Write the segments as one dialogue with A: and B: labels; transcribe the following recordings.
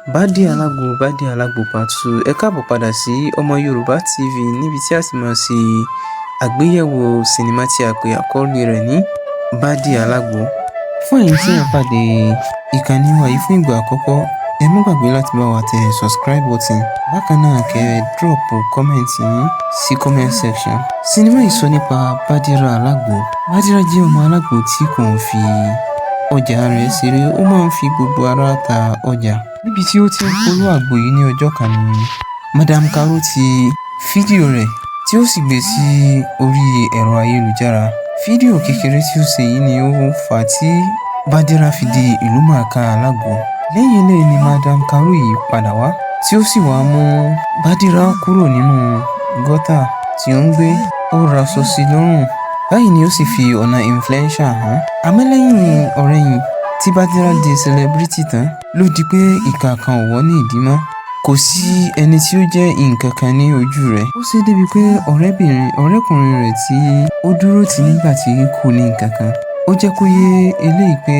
A: Bádé Alágbo Part 2. Ẹ káàbọ̀ padà sí Ọmọ Yorùbá TV níbi tí a ti máa ṣe àgbéyẹ̀wò sinimá tí a pè àkọlé rẹ̀ ní Bádé Alágbo. Fún ẹ̀yin tí ẹ pàdé ìkànnì wa yìí fún ìgbà àkọ́kọ́, ẹ má gbàgbé láti bá wa tẹ subscribe button. Bákan náà kẹ́ ẹ drop comment yín sí comment section. Sinimá yìí sọ nípa Bádírà Alágbo. Bádírà jẹ́ ọmọ alágbo tí kò ń fi ọjà rẹ̀ ṣeré, ó máa ń fi gbogbo ara ta ọjà. Níbi tí ó ti ń polówó àgbo yìí ní ọjọ́ kan ni Madam Caro ti fídíò rẹ̀ tí ó sì gbé sí orí ẹ̀rọ ayélujára. Fídíò kékeré tí ó ṣe yìí ni ó fà á tí Bádírà fi di ìlúmọ̀ọ́ká alágbo. Lẹ́yìn eléyìí ni Madam Caro yìí padà wá tí ó sì wá mú Bádírà kúrò nínú gọ́tà tí ó ń gbé, ó raṣọ sí lọ́rùn. Báyìí ni ó sì fi ọ̀nà influencer hàn. Àmọ́ lẹ́yìn ọ̀rẹ́yìn tí Bádírà di celebrity tán ló di pé ìka kan ò wọ́ ní ìdí mọ́. Kò sí ẹni tí ó jẹ́ nǹkan kan ní ojú rẹ̀. Ó ṣe débi pé ọ̀rẹ́kùnrin rẹ̀ tí ó dúró tì nígbà tí kò ní nǹkan kan, ó jẹ́ kó yé eléyìí pé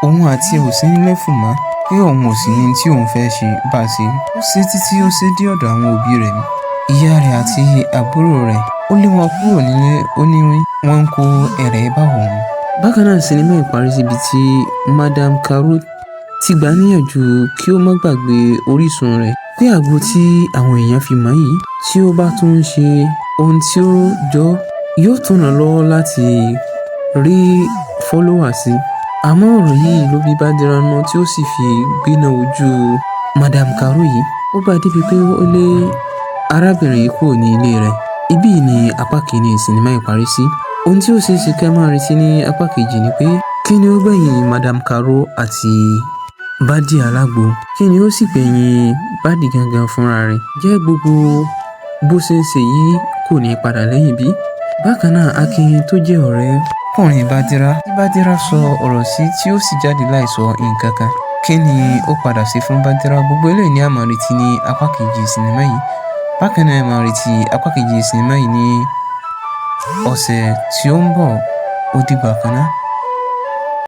A: òun àti ẹ̀ ò sí ní level mọ́, pé òun ò sì ní tí òun fẹ́ ṣe bá ṣe. Ó ṣe títí ó ṣe dé ọ̀dọ̀ àwọn òbí rẹ̀ mi. Ìyá rẹ̀ àti àbúrò rẹ̀ ó lé wọn kúrò nílé, ó ní wọ́n ń kó ẹ̀rẹ̀ bá òun. Bákan náà sinimá ìparí síbi tí Madam Caro ti gbà níyànjú kí ó má gbàgbé orísun rẹ̀, pé àgbo tí àwọn èèyàn fi mọ̀ yìí tí ó bá tún ń ṣe ohun tí ó jọ yóò tún ràn lọ́wọ́ láti rí follower sí. Àmọ́ ọ̀rọ̀ yìí ló bí Bádírà náà tí ó sì fi gbéná ojú Madam Caro yìí. Ó bá débi pé ó lé arábìnrin yìí kúrò ní ilé rẹ̀. Ibí ni apá kìíní sinimá ìparí sí. Ohun tí ó ṣe é ṣe kí a máa retí ní apá kejì ni pé kí ni ó gbẹ̀yìn Madam Caro àti Bádé Alágbo? Kí ni ó sì gbẹ̀yìn Bádé gangan fúnra rẹ̀? Jẹ́ gbogbo bó ṣe ń ṣe yìí kò ní padà lẹ́yìn bí? Bákan náà Akin tó jẹ́ ọ̀rẹ́kùnrin Bádírà tí Bádírà sọ ọ̀rọ̀ sí tí ó sì jáde láìsọ nǹkan kan. Kí ni ó padà ṣe fún Bádírà? Gbogbo eléyìí ni a máa retí ní apá kejì sinimá yìí. Bákan náà a máa retí apá kejì sinimá yìí ní ọ̀sẹ̀ tí ó ń bọ̀. Ó dìgbà kan náà.